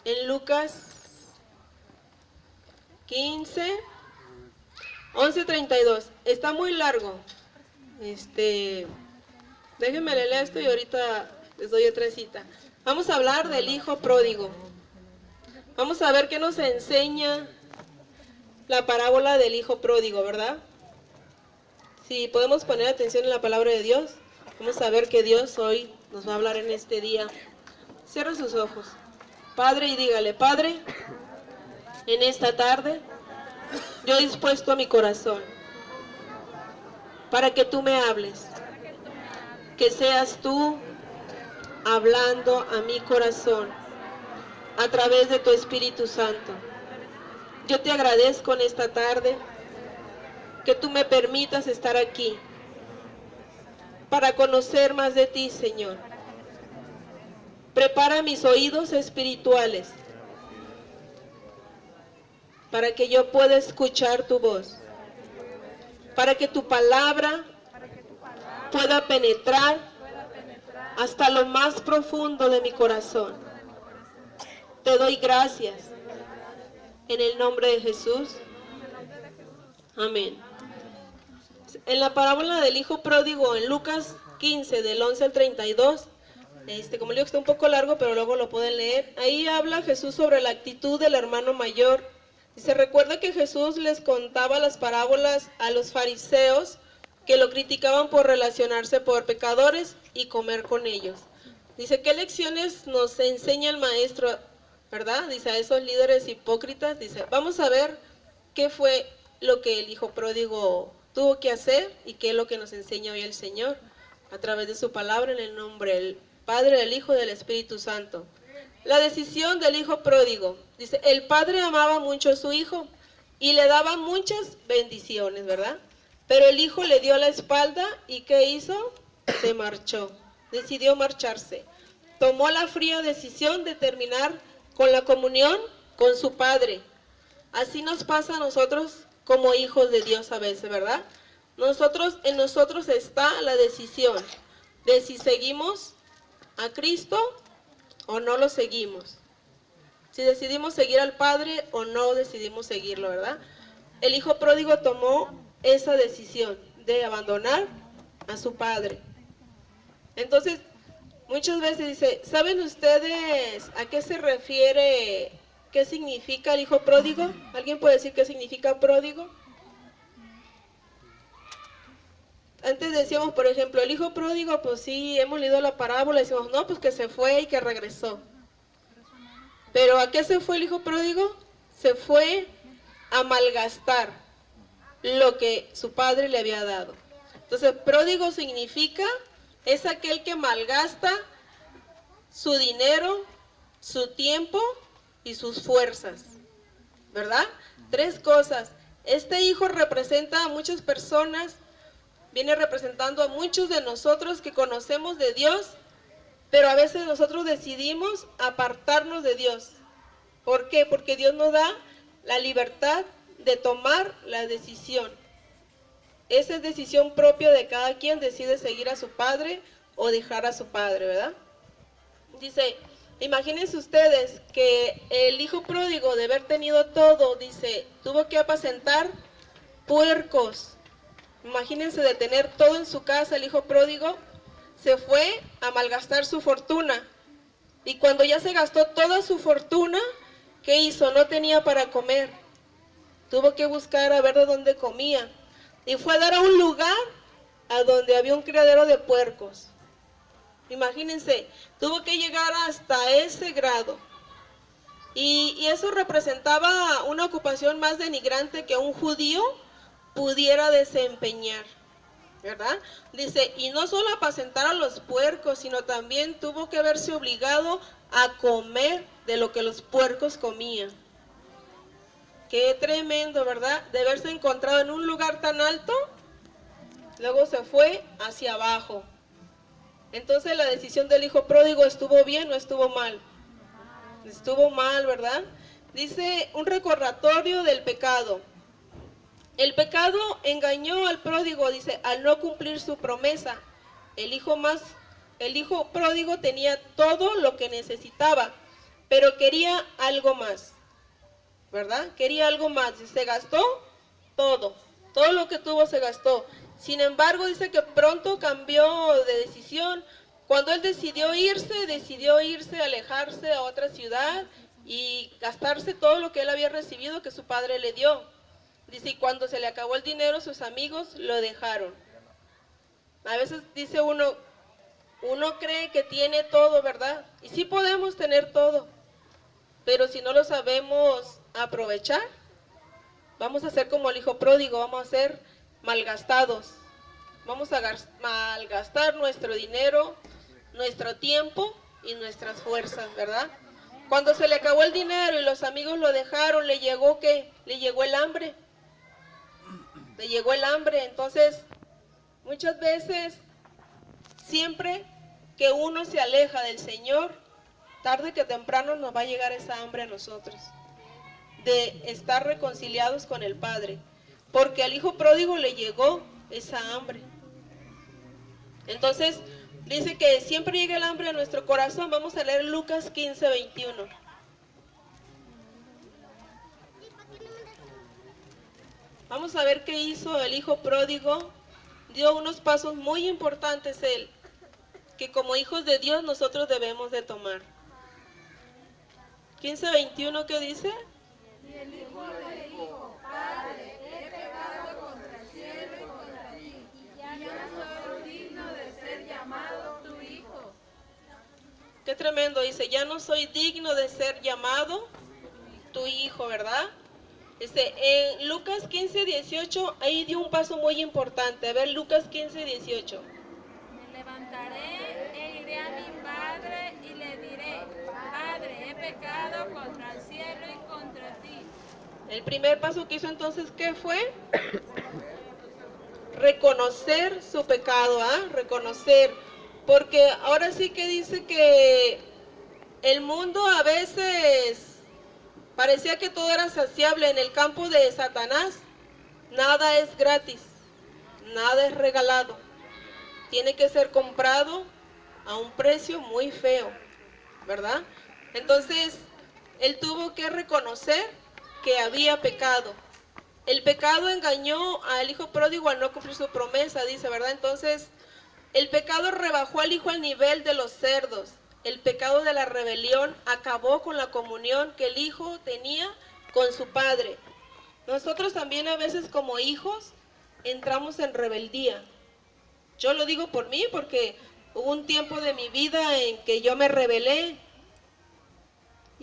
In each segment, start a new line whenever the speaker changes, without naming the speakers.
en Lucas 15, 11:32. Está muy largo. Déjenme leer esto y ahorita les doy otra cita. Vamos a hablar del hijo pródigo. Vamos a ver qué nos enseña la parábola del hijo pródigo, ¿verdad? Si podemos poner atención en la palabra de Dios, vamos a ver que Dios hoy nos va a hablar en este día. Cierra sus ojos, Padre, y dígale: Padre, en esta tarde yo he dispuesto a mi corazón para que tú me hables, que seas tú hablando a mi corazón a través de tu Espíritu Santo. Yo te agradezco en esta tarde que tú me permitas estar aquí para conocer más de ti, Señor. Prepara mis oídos espirituales para que yo pueda escuchar tu voz, para que tu palabra pueda penetrar hasta lo más profundo de mi corazón. Te doy gracias en el nombre de Jesús. Amén. En la parábola del hijo pródigo, en Lucas 15, del 11 al 32, como le digo, está un poco largo, pero luego lo pueden leer. Ahí habla Jesús sobre la actitud del hermano mayor. Se recuerda que Jesús les contaba las parábolas a los fariseos que lo criticaban por relacionarse por pecadores y comer con ellos. Dice, ¿qué lecciones nos enseña el maestro? ¿Verdad? Dice, a esos líderes hipócritas, dice, vamos a ver qué fue lo que el hijo pródigo tuvo que hacer y qué es lo que nos enseña hoy el Señor a través de su palabra, en el nombre del Padre, del Hijo y del Espíritu Santo. La decisión del hijo pródigo. Dice, el padre amaba mucho a su hijo y le daba muchas bendiciones, ¿verdad? Pero el hijo le dio la espalda y ¿qué hizo? Se marchó, decidió marcharse. Tomó la fría decisión de terminar con la comunión con su padre. Así nos pasa a nosotros como hijos de Dios a veces, ¿verdad? En nosotros está la decisión de si seguimos a Cristo o no lo seguimos. Si decidimos seguir al Padre o no decidimos seguirlo, ¿verdad? El hijo pródigo tomó esa decisión de abandonar a su padre. Entonces, muchas veces dice, ¿saben ustedes a qué se refiere, qué significa el hijo pródigo? ¿Alguien puede decir qué significa pródigo? Antes decíamos, por ejemplo, el hijo pródigo, pues sí, hemos leído la parábola y decimos, no, pues que se fue y que regresó. Pero ¿a qué se fue el hijo pródigo? Se fue a malgastar lo que su padre le había dado. Entonces, pródigo significa, es aquel que malgasta su dinero, su tiempo y sus fuerzas, ¿verdad? Tres cosas. Este hijo representa a muchas personas, viene representando a muchos de nosotros que conocemos de Dios, pero a veces nosotros decidimos apartarnos de Dios. ¿Por qué? Porque Dios nos da la libertad de tomar la decisión. Esa es decisión propia de cada quien, decide seguir a su padre o dejar a su padre, ¿verdad? Dice, imagínense ustedes que el hijo pródigo, de haber tenido todo, dice, tuvo que apacentar puercos. Imagínense de tener todo en su casa, el hijo pródigo se fue a malgastar su fortuna. Y cuando ya se gastó toda su fortuna, ¿qué hizo? No tenía para comer. Tuvo que buscar a ver de dónde comía. Y fue a dar a un lugar a donde había un criadero de puercos. Imagínense, tuvo que llegar hasta ese grado. Y eso representaba una ocupación más denigrante que un judío pudiera desempeñar, ¿verdad? Dice, y no solo apacentar a los puercos, sino también tuvo que verse obligado a comer de lo que los puercos comían. Qué tremendo, ¿verdad? De haberse encontrado en un lugar tan alto, luego se fue hacia abajo. Entonces la decisión del hijo pródigo, ¿estuvo bien o estuvo mal? Estuvo mal, ¿verdad? Dice un recordatorio del pecado. El pecado engañó al pródigo, dice, al no cumplir su promesa. El hijo pródigo tenía todo lo que necesitaba, pero quería algo más, ¿verdad? Quería algo más, y se gastó todo lo que tuvo se gastó. Sin embargo, dice que pronto cambió de decisión. Cuando él decidió irse, alejarse a otra ciudad y gastarse todo lo que él había recibido que su padre le dio. Dice, y cuando se le acabó el dinero, sus amigos lo dejaron. A veces dice uno cree que tiene todo, ¿verdad? Y sí podemos tener todo, pero si no lo sabemos aprovechar, vamos a ser como el hijo pródigo, vamos a ser malgastados. Vamos a malgastar nuestro dinero, nuestro tiempo y nuestras fuerzas, ¿verdad? Cuando se le acabó el dinero y los amigos lo dejaron, ¿le llegó qué? Le llegó el hambre. Le llegó el hambre. Entonces, muchas veces, siempre que uno se aleja del Señor, tarde que temprano nos va a llegar esa hambre a nosotros, de estar reconciliados con el Padre, porque al hijo pródigo le llegó esa hambre. Entonces dice que siempre llega el hambre a nuestro corazón. Vamos a leer Lucas 15:21. Vamos a ver qué hizo el hijo pródigo. Dio unos pasos muy importantes él, que como hijos de Dios nosotros debemos de tomar. 15:21, ¿qué dice?
Y el hijo le dijo, Padre, he pecado contra el cielo y contra ti, y ya no soy digno de ser llamado tu hijo.
Qué tremendo, dice, ya no soy digno de ser llamado tu hijo, ¿verdad? En Lucas 15:18, ahí dio un paso muy importante. A ver, Lucas 15:18.
Me levantaré e iré a mi padre y le diré, Padre, he pecado contra el cielo y contra ti.
El primer paso que hizo entonces, ¿qué fue? Reconocer su pecado, ¿ah? Reconocer. Porque ahora sí que dice que el mundo a veces parecía que todo era saciable. En el campo de Satanás, nada es gratis, nada es regalado. Tiene que ser comprado a un precio muy feo, ¿verdad? Entonces, él tuvo que reconocer que había pecado. El pecado engañó al hijo pródigo al no cumplir su promesa, dice, ¿verdad? Entonces, el pecado rebajó al hijo al nivel de los cerdos. El pecado de la rebelión acabó con la comunión que el hijo tenía con su padre. Nosotros también a veces como hijos entramos en rebeldía. Yo lo digo por mí porque hubo un tiempo de mi vida en que yo me rebelé.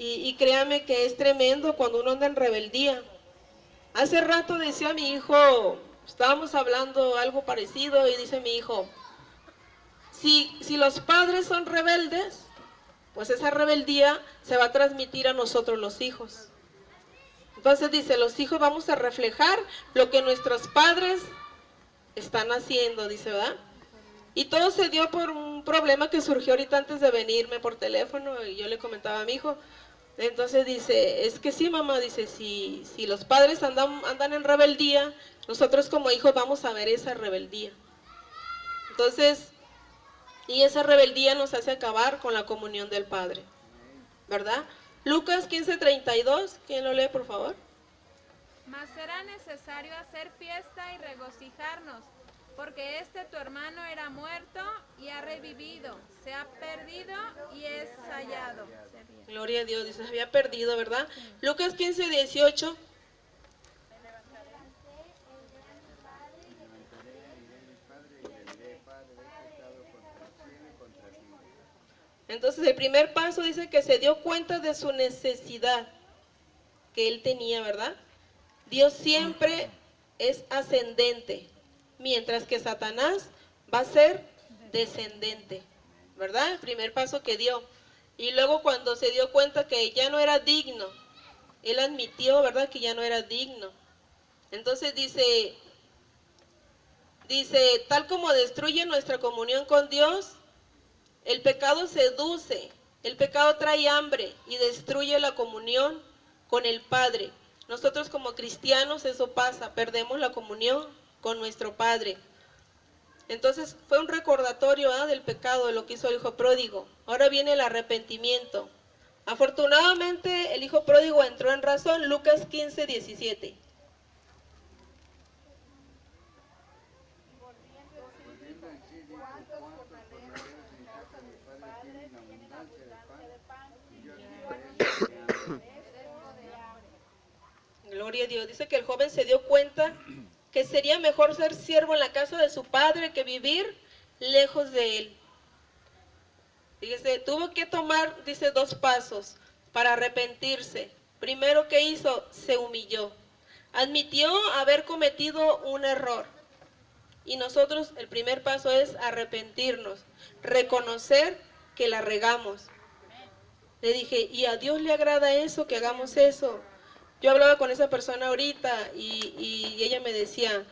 Y créame que es tremendo cuando uno anda en rebeldía. Hace rato decía mi hijo, estábamos hablando algo parecido y dice mi hijo, si los padres son rebeldes, pues esa rebeldía se va a transmitir a nosotros los hijos. Entonces dice, los hijos vamos a reflejar lo que nuestros padres están haciendo, dice, ¿verdad? Y todo se dio por un problema que surgió ahorita antes de venirme por teléfono y yo le comentaba a mi hijo. Entonces dice, es que sí, mamá, dice, si los padres andan en rebeldía, nosotros como hijos vamos a ver esa rebeldía. Entonces, y esa rebeldía nos hace acabar con la comunión del Padre, ¿verdad? Lucas 15:32, ¿quién lo lee, por favor?
Mas será necesario hacer fiesta y regocijarnos, porque tu hermano era muerto y ha revivido, se ha perdido y es hallado.
Gloria a Dios, dice, se había perdido, ¿verdad? Sí. Lucas 15:18. Entonces el primer paso dice que se dio cuenta de su necesidad que él tenía, ¿verdad? Dios siempre es ascendente, mientras que Satanás va a ser descendente, ¿verdad? El primer paso que dio. Y luego cuando se dio cuenta que ya no era digno, él admitió, ¿verdad?, que ya no era digno. Entonces dice, tal como destruye nuestra comunión con Dios, el pecado seduce, el pecado trae hambre y destruye la comunión con el Padre. Nosotros como cristianos eso pasa, perdemos la comunión con nuestro Padre. Entonces fue un recordatorio del pecado, de lo que hizo el hijo pródigo. Ahora viene el arrepentimiento. Afortunadamente el hijo pródigo entró en razón, Lucas 15:17. Gloria a Dios. Dice que el joven se dio cuenta que sería mejor ser siervo en la casa de su padre que vivir lejos de él. Fíjese, tuvo que tomar, dice, 2 pasos para arrepentirse. Primero, ¿qué hizo? Se humilló. Admitió haber cometido un error. Y nosotros, el primer paso es arrepentirnos, reconocer que la regamos. Le dije, ¿y a Dios le agrada eso, que hagamos eso? Yo hablaba con esa persona ahorita y ella me decía,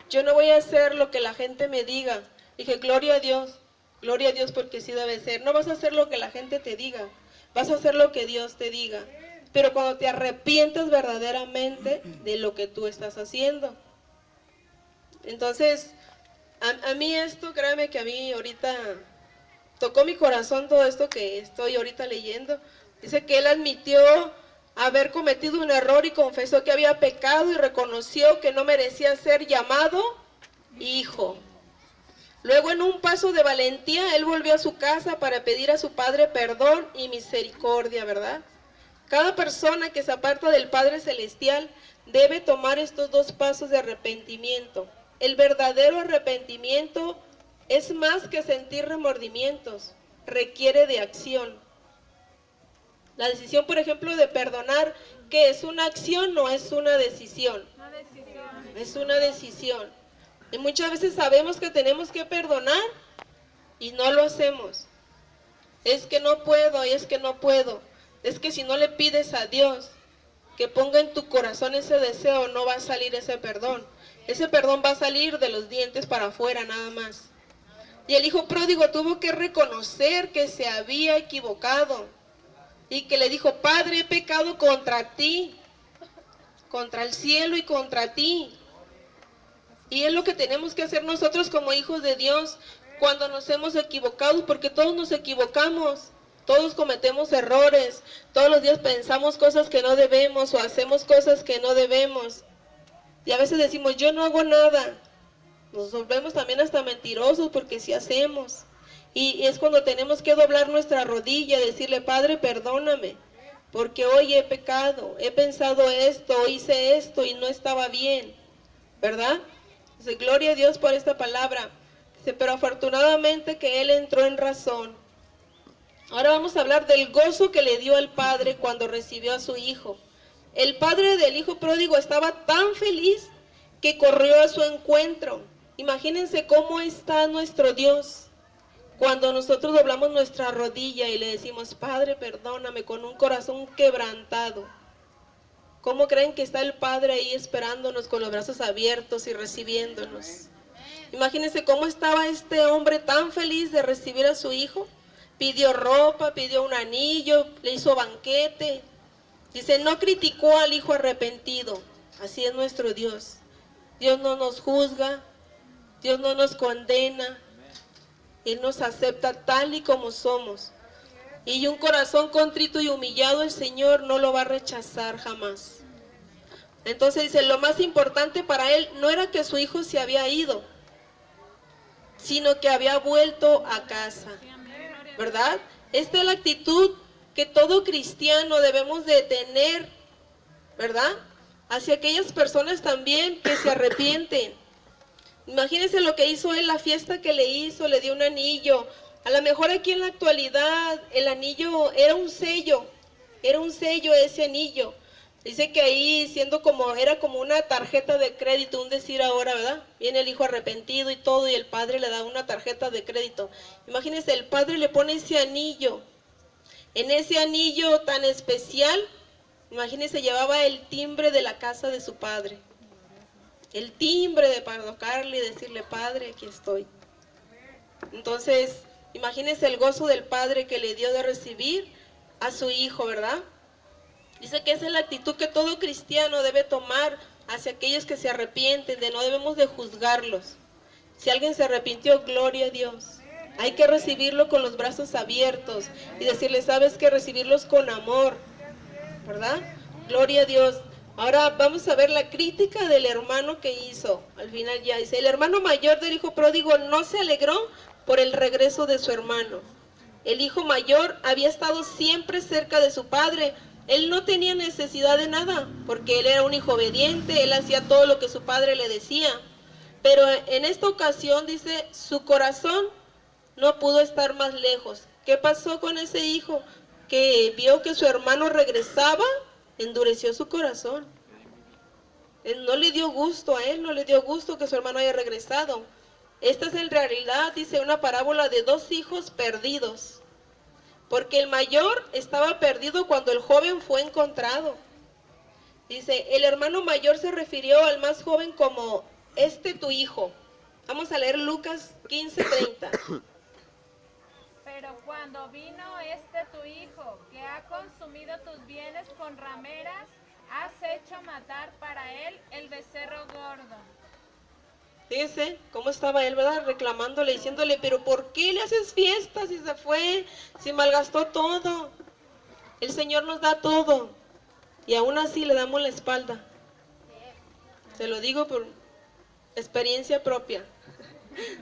yo no voy a hacer lo que la gente me diga. Dije, gloria a Dios porque sí debe ser. No vas a hacer lo que la gente te diga, vas a hacer lo que Dios te diga. Pero cuando te arrepientes verdaderamente de lo que tú estás haciendo. Entonces, a mí esto, créame que a mí ahorita tocó mi corazón todo esto que estoy ahorita leyendo. Dice que él admitió haber cometido un error y confesó que había pecado y reconoció que no merecía ser llamado hijo. Luego, en un paso de valentía, él volvió a su casa para pedir a su padre perdón y misericordia, ¿verdad? Cada persona que se aparta del Padre Celestial debe tomar estos 2 pasos de arrepentimiento. El verdadero arrepentimiento es más que sentir remordimientos, requiere de acción. La decisión, por ejemplo, de perdonar, ¿qué es una acción? No es una decisión. Es una decisión. Y muchas veces sabemos que tenemos que perdonar y no lo hacemos. Es que no puedo, y es que no puedo. Es que si no le pides a Dios que ponga en tu corazón ese deseo, no va a salir ese perdón. Ese perdón va a salir de los dientes para afuera nada más. Y el hijo pródigo tuvo que reconocer que se había equivocado. Y que le dijo, Padre, he pecado contra ti, contra el cielo y contra ti. Y es lo que tenemos que hacer nosotros como hijos de Dios cuando nos hemos equivocado, porque todos nos equivocamos, todos cometemos errores, todos los días pensamos cosas que no debemos o hacemos cosas que no debemos. Y a veces decimos, yo no hago nada. Nos volvemos también hasta mentirosos porque sí hacemos. Y es cuando tenemos que doblar nuestra rodilla y decirle, Padre, perdóname, porque hoy he pecado, he pensado esto, hice esto y no estaba bien, ¿verdad? Dice, gloria a Dios por esta palabra. Dice, pero afortunadamente que él entró en razón. Ahora vamos a hablar del gozo que le dio al padre cuando recibió a su hijo. El padre del hijo pródigo estaba tan feliz que corrió a su encuentro. Imagínense cómo está nuestro Dios. Cuando nosotros doblamos nuestra rodilla y le decimos, Padre, perdóname, con un corazón quebrantado. ¿Cómo creen que está el Padre ahí esperándonos con los brazos abiertos y recibiéndonos? Imagínense cómo estaba este hombre tan feliz de recibir a su hijo. Pidió ropa, pidió un anillo, le hizo banquete. Dice, no criticó al hijo arrepentido. Así es nuestro Dios. Dios no nos juzga, Dios no nos condena. Él nos acepta tal y como somos. Y un corazón contrito y humillado el Señor no lo va a rechazar jamás. Entonces dice, lo más importante para él no era que su hijo se había ido, sino que había vuelto a casa. ¿Verdad? Esta es la actitud que todo cristiano debemos de tener, ¿verdad? Hacia aquellas personas también que se arrepienten. Imagínense lo que hizo él, la fiesta que le hizo, le dio un anillo. A lo mejor aquí en la actualidad el anillo era un sello ese anillo. Dice que ahí era como una tarjeta de crédito, un decir ahora, ¿verdad? Viene el hijo arrepentido y todo y el padre le da una tarjeta de crédito. Imagínense, el padre le pone ese anillo. En ese anillo tan especial, imagínense, llevaba el timbre de la casa de su padre. El timbre para tocarle y decirle, Padre, aquí estoy. Entonces, imagínense el gozo del padre que le dio de recibir a su hijo, ¿verdad? Dice que esa es la actitud que todo cristiano debe tomar hacia aquellos que se arrepienten, de no debemos de juzgarlos. Si alguien se arrepintió, gloria a Dios. Hay que recibirlo con los brazos abiertos y decirle, sabes que recibirlos con amor, ¿verdad? Gloria a Dios. Ahora vamos a ver la crítica del hermano que hizo. Al final ya dice, el hermano mayor del hijo pródigo no se alegró por el regreso de su hermano. El hijo mayor había estado siempre cerca de su padre. Él no tenía necesidad de nada, porque él era un hijo obediente, él hacía todo lo que su padre le decía. Pero en esta ocasión, dice, su corazón no pudo estar más lejos. ¿Qué pasó con ese hijo? Que vio que su hermano regresaba, endureció su corazón. Él no le dio gusto a él, no le dio gusto que su hermano haya regresado. Esta es en realidad, dice, una parábola de dos hijos perdidos. Porque el mayor estaba perdido cuando el joven fue encontrado. Dice, el hermano mayor se refirió al más joven como, tu hijo. Vamos a leer Lucas 15:30.
Pero cuando vino tu hijo, que ha consumido tus bienes con rameras, has hecho matar para él el becerro gordo.
Fíjese cómo estaba él, ¿verdad? Reclamándole, diciéndole, pero ¿por qué le haces fiesta si se fue? Si malgastó todo. El Señor nos da todo. Y aún así le damos la espalda. Se lo digo por experiencia propia.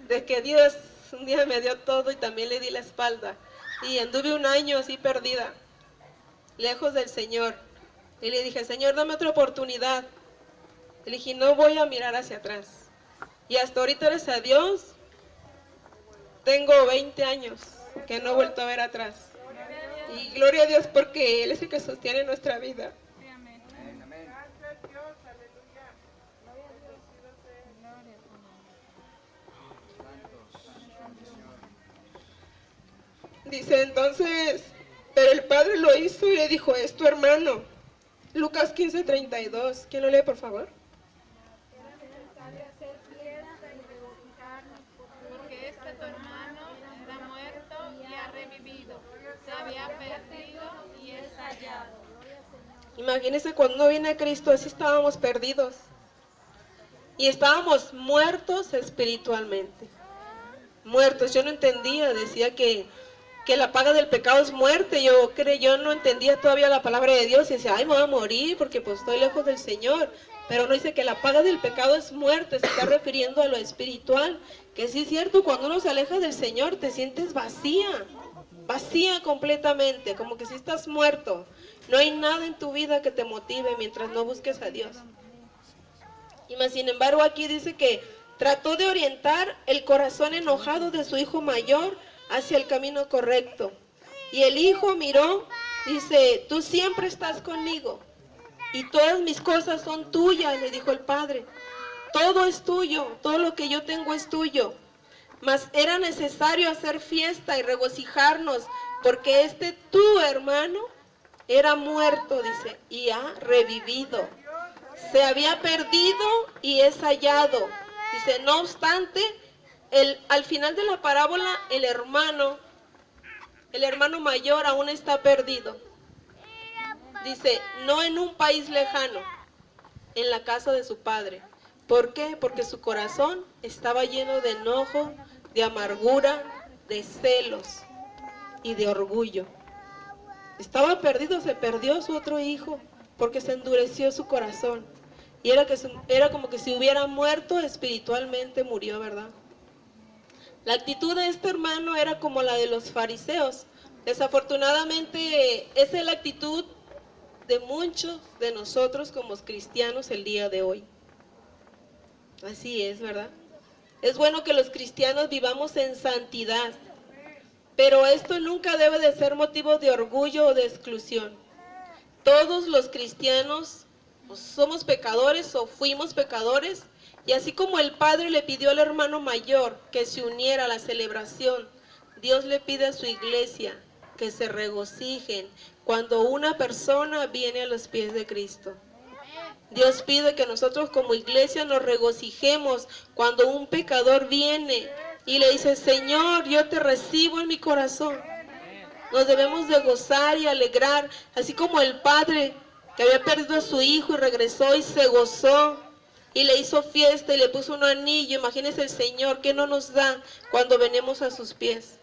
De que Dios un día me dio todo y también le di la espalda. Y anduve un año así perdida, lejos del Señor. Y le dije, Señor, dame otra oportunidad. Le dije, no voy a mirar hacia atrás. Y hasta ahorita, gracias a Dios, tengo 20 años que no he vuelto a ver atrás. Y gloria a Dios porque Él es el que sostiene nuestra vida. Dice entonces, pero el padre lo hizo y le dijo, es tu hermano. Lucas 15:32. ¿Quién lo lee, por favor?
Porque tu hermano era muerto y ha revivido, se había perdido y es hallado.
Imagínense cuando uno viene a Cristo, así estábamos perdidos. Y estábamos muertos espiritualmente. Muertos, yo no entendía, decía que la paga del pecado es muerte. Yo no entendía todavía la palabra de Dios y decía, ay, me voy a morir porque pues estoy lejos del Señor. Pero no dice que la paga del pecado es muerte, se está refiriendo a lo espiritual. Que sí es cierto, cuando uno se aleja del Señor te sientes vacía, vacía completamente, como que si estás muerto. No hay nada en tu vida que te motive mientras no busques a Dios. Y más sin embargo aquí dice que trató de orientar el corazón enojado de su hijo mayor hacia el camino correcto. Y el hijo miró, dice, tú siempre estás conmigo y todas mis cosas son tuyas, le dijo el padre. Todo es tuyo, todo lo que yo tengo es tuyo. Mas era necesario hacer fiesta y regocijarnos porque tu hermano era muerto, dice, y ha revivido. Se había perdido y es hallado. Dice, no obstante, al final de la parábola, el hermano mayor aún está perdido. Dice, no en un país lejano, en la casa de su padre. ¿Por qué? Porque su corazón estaba lleno de enojo, de amargura, de celos y de orgullo. Estaba perdido, se perdió su otro hijo, porque se endureció su corazón. Y era como que si hubiera muerto espiritualmente, murió, ¿verdad? La actitud de este hermano era como la de los fariseos. Desafortunadamente, esa es la actitud de muchos de nosotros como cristianos el día de hoy. Así es, ¿verdad? Es bueno que los cristianos vivamos en santidad, pero esto nunca debe de ser motivo de orgullo o de exclusión. Todos los cristianos somos pecadores o fuimos pecadores, y así como el Padre le pidió al hermano mayor que se uniera a la celebración, Dios le pide a su iglesia que se regocijen cuando una persona viene a los pies de Cristo. Dios pide que nosotros como iglesia nos regocijemos cuando un pecador viene y le dice, Señor, yo te recibo en mi corazón. Nos debemos de gozar y alegrar, así como el padre que había perdido a su hijo y regresó y se gozó y le hizo fiesta y le puso un anillo. Imagínense el Señor, ¿qué no nos da cuando venimos a sus pies?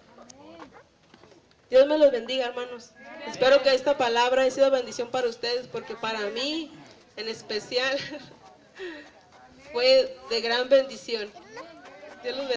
Dios me los bendiga, hermanos. Espero que esta palabra haya sido bendición para ustedes, porque para mí, en especial, fue de gran bendición. Dios los bendiga.